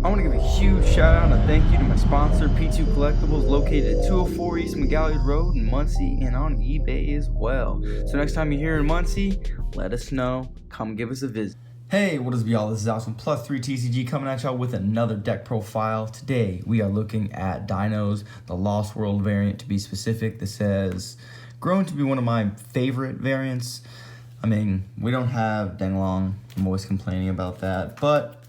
I want to give a huge shout out and a thank you to my sponsor, P2 Collectibles, located at 204 East McGalley Road in Muncie and on eBay as well. So next time you're here in Muncie, let us know. Come give us a visit. Hey, what is up, y'all? This is Alex from Plus3 TCG coming at y'all with another deck profile. Today, we are looking at Dino's, the Lost World variant to be specific. This has grown to be one of my favorite variants. I mean, we don't have Denglong. I'm always complaining about that, but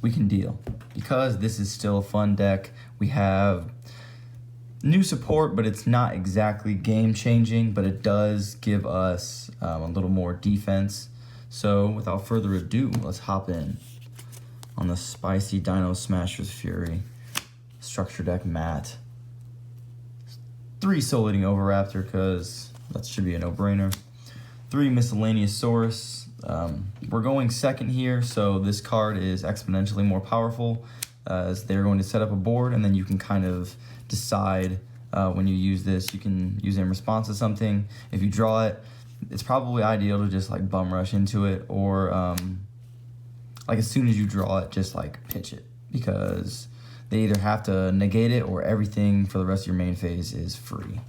we can deal because this is still a fun deck. We have new support, but it's not exactly game changing, but it does give us a little more defense. So without further ado, let's hop in on the spicy Dino Smasher's Fury structure deck mat. 3 Soul Eating Overraptor, because that should be a no-brainer. 3 Miscellaneous Saurus. We're going second here, so this card is exponentially more powerful as they're going to set up a board, and then you can kind of decide when you use this. You can use it in response to something. If you draw it, it's probably ideal to just like bum rush into it, or like as soon as you draw it, just like pitch it, because they either have to negate it or everything for the rest of your main phase is free.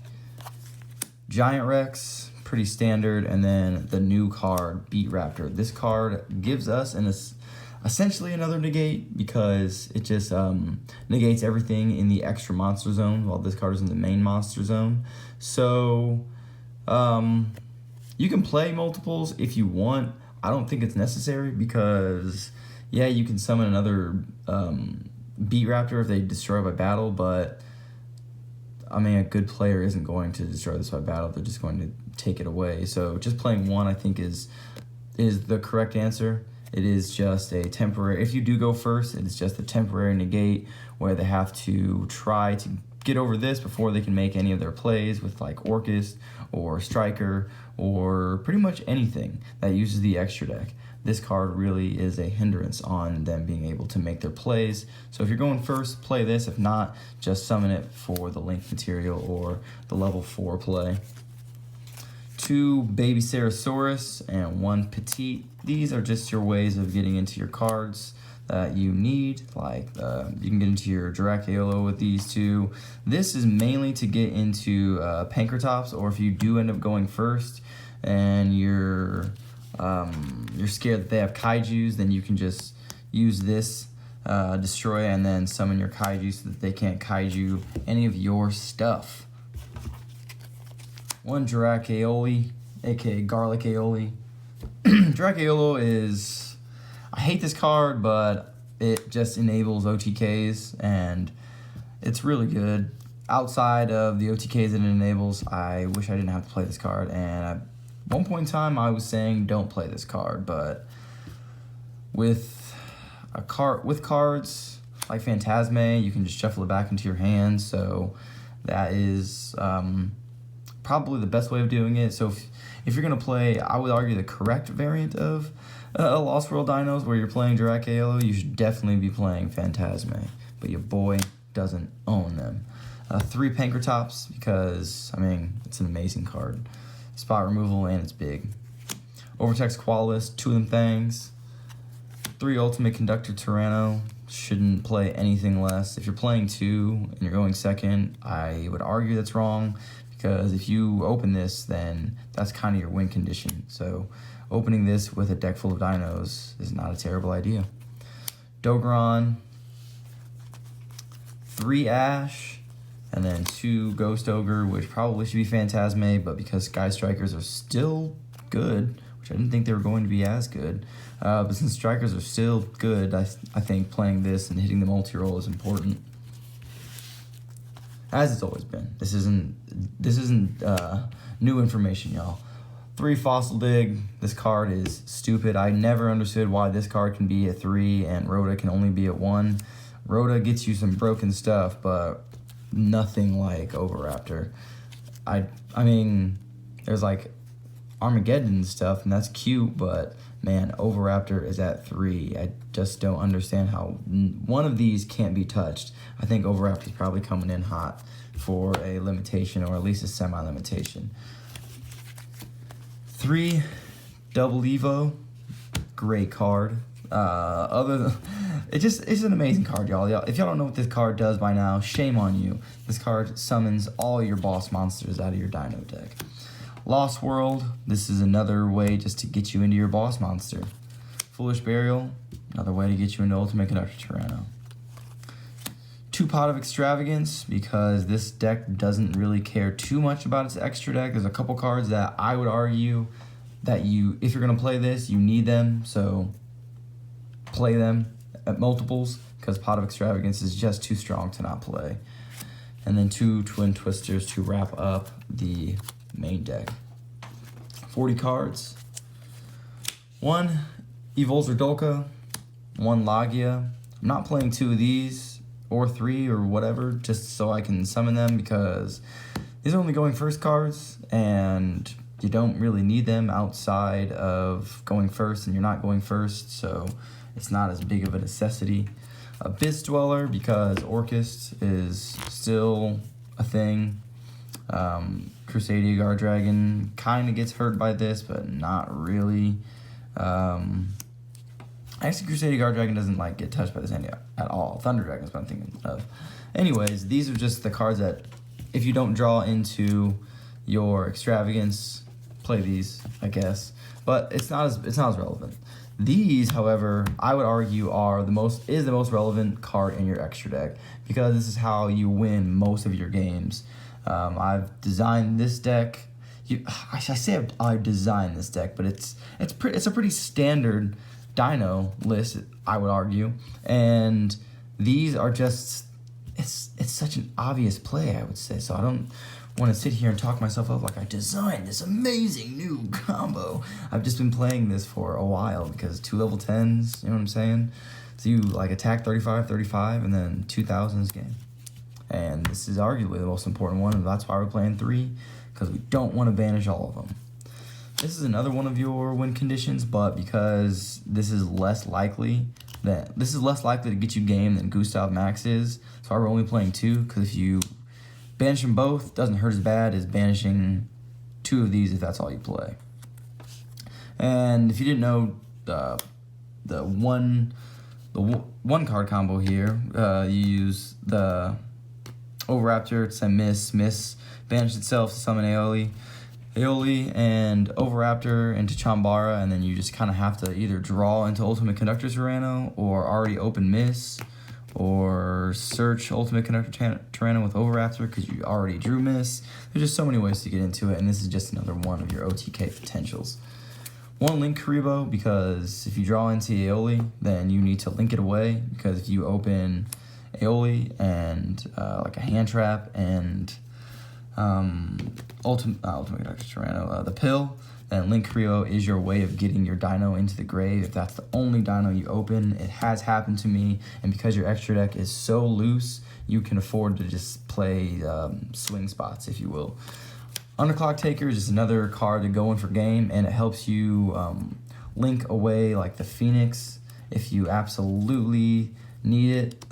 Giant Rex, pretty standard, and then the new card, BEATRAPTOR. This card gives us essentially another negate, because it just negates everything in the extra monster zone while this card is in the main monster zone. So you can play multiples if you want. I don't think it's necessary because, yeah, you can summon another BEATRAPTOR if they destroy by battle, but I mean, a good player isn't going to destroy this by battle. They're just going to take it away. So just playing one, I think, is the correct answer. It is just a temporary, if you do go first, it's just a temporary negate where they have to try to get over this before they can make any of their plays with like Orcust or Striker or pretty much anything that uses the extra deck. This card really is a hindrance on them being able to make their plays. So if you're going first, play this. If not, just summon it for the link material or the level 4 play. 2 Baby Sarasaurus and 1 Petite. These are just your ways of getting into your cards that you need. Like you can get into your Dracaolo with these 2. This is mainly to get into Pankratops, or if you do end up going first and you're scared that they have Kaijus, then you can just use this destroy and then summon your Kaiju so that they can't Kaiju any of your stuff. 1 Dracaoli, aka Garlic Aioli. Dracaolo is, I hate this card, but it just enables OTKs and it's really good. Outside of the OTKs that it enables, I wish I didn't have to play this card, and at one point in time I was saying don't play this card, but with cards like Phantasme, you can just shuffle it back into your hand, so that is probably the best way of doing it. So if you're going to play, I would argue, the correct variant of Lost World Dinos where you're playing Dracaolo, you should definitely be playing Phantasme, but your boy doesn't own them. 3 Pankratops, because, I mean, it's an amazing card. Spot removal, and it's big. Overtext Qualis, 2 of them things. 3 Ultimate Conductor Tyranno, shouldn't play anything less. If you're playing 2 and you're going second, I would argue that's wrong, because if you open this, then that's kind of your win condition. So opening this with a deck full of dinos is not a terrible idea. Dogoran, 3 Ash, and then 2 Ghost Ogre, which probably should be Phantasme, but because Sky Strikers are still good, which I didn't think they were going to be as good, but since Strikers are still good, I think playing this and hitting the multi-roll is important, as it's always been. This isn't new information, y'all. 3 Fossil Dig. This card is stupid. I never understood why this card can be at 3 and Rhoda can only be at 1. Rhoda gets you some broken stuff, but nothing like Overraptor. I mean, there's like Armageddon stuff, and that's cute, but man, Overraptor is at 3. I just don't understand how one of these can't be touched. I think Overraptor is probably coming in hot for a limitation, or at least a semi-limitation. 3 Double Evo, great card. It's an amazing card, y'all. If y'all don't know what this card does by now, shame on you. This card summons all your boss monsters out of your Dino deck. Lost World, this is another way just to get you into your boss monster. Foolish Burial, another way to get you into Ultimate Conductor Tyranno. Pot of Extravagance, because this deck doesn't really care too much about its extra deck. There's a couple cards that I would argue that if you're going to play this, you need them, so play them at multiples, because Pot of Extravagance is just too strong to not play. And then 2 Twin Twisters to wrap up the main deck. 40 cards. 1 Evil Zerdolka, 1 Lagia. I'm not playing 2 of these, or 3 or whatever, just so I can summon them, because these are only going first cards, and you don't really need them outside of going first, and you're not going first, so it's not as big of a necessity. Abyss Dweller, because Orcust is still a thing. Crusadia Guard Dragon kind of gets hurt by this, but not really. Actually, Crusadia Guard Dragon doesn't get touched by this hand at all. Thunder Dragon is what I'm thinking of. Anyways, these are just the cards that, if you don't draw into your Extravagance, play these, I guess. But it's not as relevant. These, however, I would argue are the most relevant card in your extra deck, because this is how you win most of your games. I've designed this deck. I say I've designed this deck, but it's a pretty standard Dino list, I would argue, and these are just it's such an obvious play, I would say. So I don't want to sit here and talk myself up like I designed this amazing new combo. I've just been playing this for a while, because 2 level 10s, you know what I'm saying? So you attack 35, and then 2000s game, and this is arguably the most important one, and that's why we're playing 3, because we don't want to banish all of them. This is another one of your win conditions, but because this is less likely to get you game than Gustav Max is, so we're only playing 2, because if you banish them both, doesn't hurt as bad as banishing 2 of these if that's all you play. And if you didn't know, the one card combo here, you use the Overraptor to send miss, banish itself to summon Aeoli and Overraptor into Chambara, and then you just kind of have to either draw into Ultimate Conductor Tyranno, or already open miss, or search Ultimate Conductor Tyranno with Overraptor because you already drew miss. There's just so many ways to get into it, and this is just another one of your OTK potentials. 1 Link Karibo, because if you draw into Aeoli, then you need to link it away, because if you open Aeoli and a hand trap and Ultimate Conductor Tyranno, the pill, then Link Karibo is your way of getting your Dino into the grave. If that's the only Dino you open, it has happened to me, and because your extra deck is so loose, you can afford to just play swing spots, if you will. Underclock Taker is just another card to go in for game, and it helps you link away the Phoenix if you absolutely need it.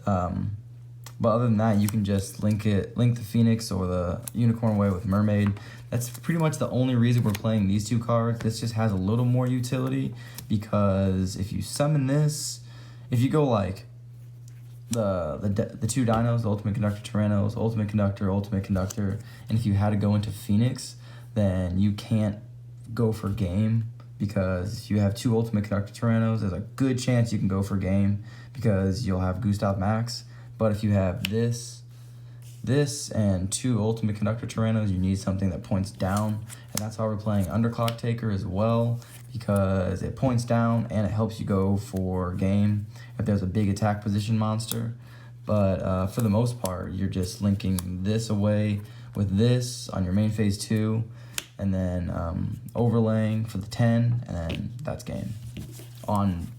But other than that, you can just link the Phoenix or the Unicorn away with Mermaid. That's pretty much the only reason we're playing these 2 cards. This just has a little more utility, because if you summon this, if you go the 2 Dinos, the Ultimate Conductor Tyrannos, Ultimate Conductor, and if you had to go into Phoenix, then you can't go for game, because if you have 2 Ultimate Conductor Tyrannos, there's a good chance you can go for game, because you'll have Gustav Max. But if you have this, and 2 Ultimate Conductor Tyrannos, you need something that points down, and that's why we're playing Underclock Taker as well, because it points down and it helps you go for game if there's a big attack position monster. But for the most part, you're just linking this away with this on your main phase 2, and then overlaying for the 10, and then that's game on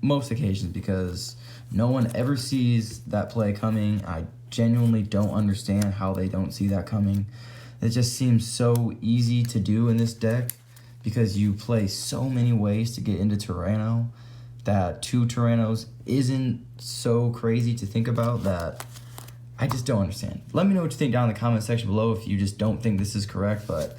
most occasions, because no one ever sees that play coming. I genuinely don't understand how they don't see that coming. It just seems so easy to do in this deck, because you play so many ways to get into Tyranno, that 2 Tyrannos isn't so crazy to think about, that I just don't understand. Let me know what you think down in the comment section below if you just don't think this is correct, but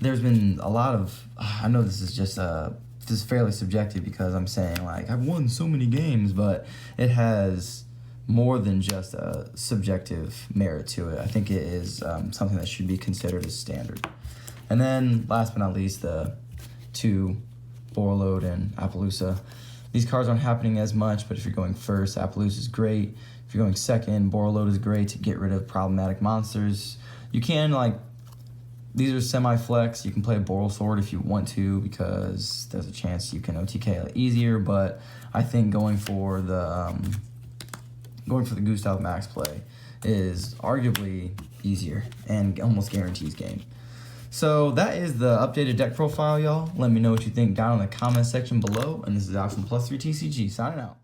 there's been a lot of, I know this is just a is fairly subjective because I'm saying like I've won so many games, but it has more than just a subjective merit to it. I think it is something that should be considered as standard. And then last but not least, the 2 Borreload and Appaloosa. These cards aren't happening as much, but if you're going first, Appaloosa is great. If you're going second, Borreload is great to get rid of problematic monsters. You can, like, these are semi-flex. You can play a Boral Sword if you want to because there's a chance you can OTK easier, but I think going for the Gustav Max play is arguably easier and almost guarantees game. So that is the updated deck profile, y'all. Let me know what you think down in the comment section below. And this is Alex from +3 TCG signing out.